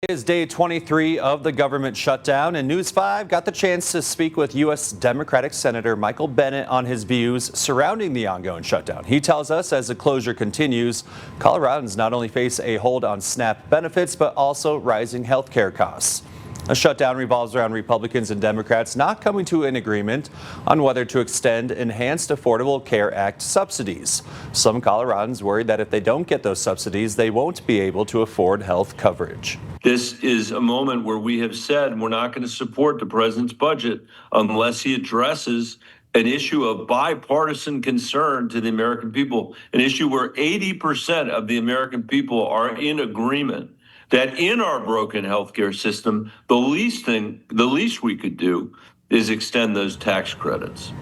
It is day 23 of the government shutdown, and News 5 got the chance to speak with U.S. Democratic Senator Michael Bennet on his views surrounding the ongoing shutdown. He tells us as the closure continues, Coloradans not only face a hold on SNAP benefits, but also rising health care costs. A shutdown revolves around Republicans and Democrats not coming to an agreement on whether to extend Enhanced Affordable Care Act subsidies. Some Coloradans worried that if they don't get those subsidies, they won't be able to afford health coverage. This is a moment where we have said we're not going to support the president's budget unless he addresses an issue of bipartisan concern to the American people, an issue where 80% of the American people are in agreement that in our broken healthcare system, the least we could do is extend those tax credits.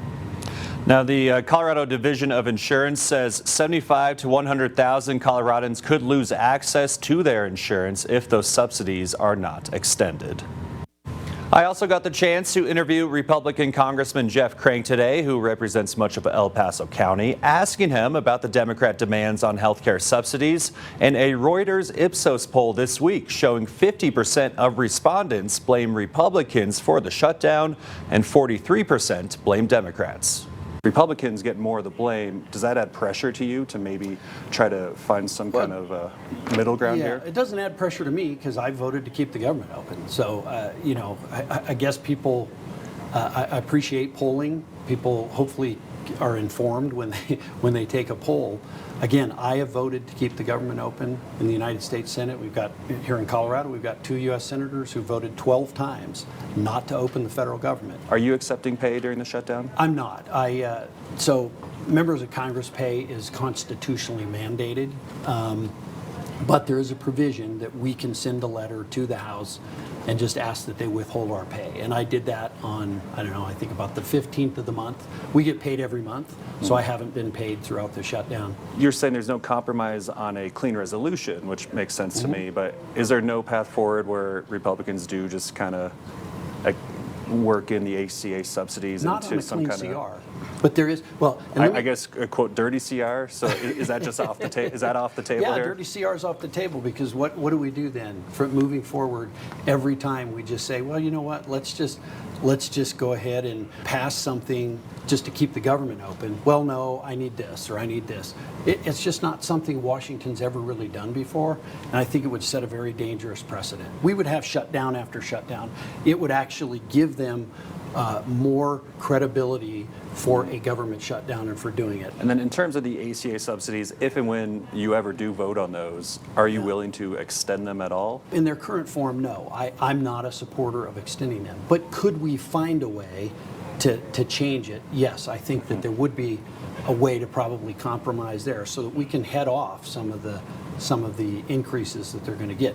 Now, the Colorado Division of Insurance says 75 to 100,000 Coloradans could lose access to their insurance if those subsidies are not extended. I also got the chance to interview Republican Congressman Jeff Crank today, who represents much of El Paso County, asking him about the Democrat demands on health care subsidies and a Reuters Ipsos poll this week showing 50% of respondents blame Republicans for the shutdown and 43% blame Democrats. Republicans get more of the blame. Does that add pressure to you to maybe try to find some kind of middle ground here? It doesn't add pressure to me because I voted to keep the government open. So, I guess people, I appreciate polling. People hopefully are informed when they take a poll. Again, I have voted to keep the government open in the United States Senate. We've got, here in Colorado, we've got 2 U.S. senators who voted 12 times not to open the federal government. Are you accepting pay during the shutdown? I'm not. So members of Congress pay is constitutionally mandated, but there is a provision that we can send a letter to the House and just ask that they withhold our pay. And I did that on, I think about the 15th of the month. We get paid every month, so I haven't been paid throughout the shutdown. You're saying there's no compromise on a clean resolution, which makes sense to me, but is there no path forward where Republicans do just kind of work in the ACA subsidies into some kind CR? But there is, I guess, quote, dirty CR. So is that just off the table? Is that off the table yeah, here? Dirty CR is off the table because what do we do then? For moving forward, every time we just say, well, you know what? Let's just go ahead and pass something just to keep the government open. Well, no, I need this or I need this. It's just not something Washington's ever really done before, and I think it would set a very dangerous precedent. We would have shutdown after shutdown. It would actually give them more credibility for a government shutdown and for doing it. And then in terms of the ACA subsidies, if and when you ever do vote on those, are you willing to extend them at all? In their current form, no. I'm not a supporter of extending them. But could we find a way to change it? Yes, I think that there would be a way to probably compromise there so that we can head off some of the increases that they're going to get.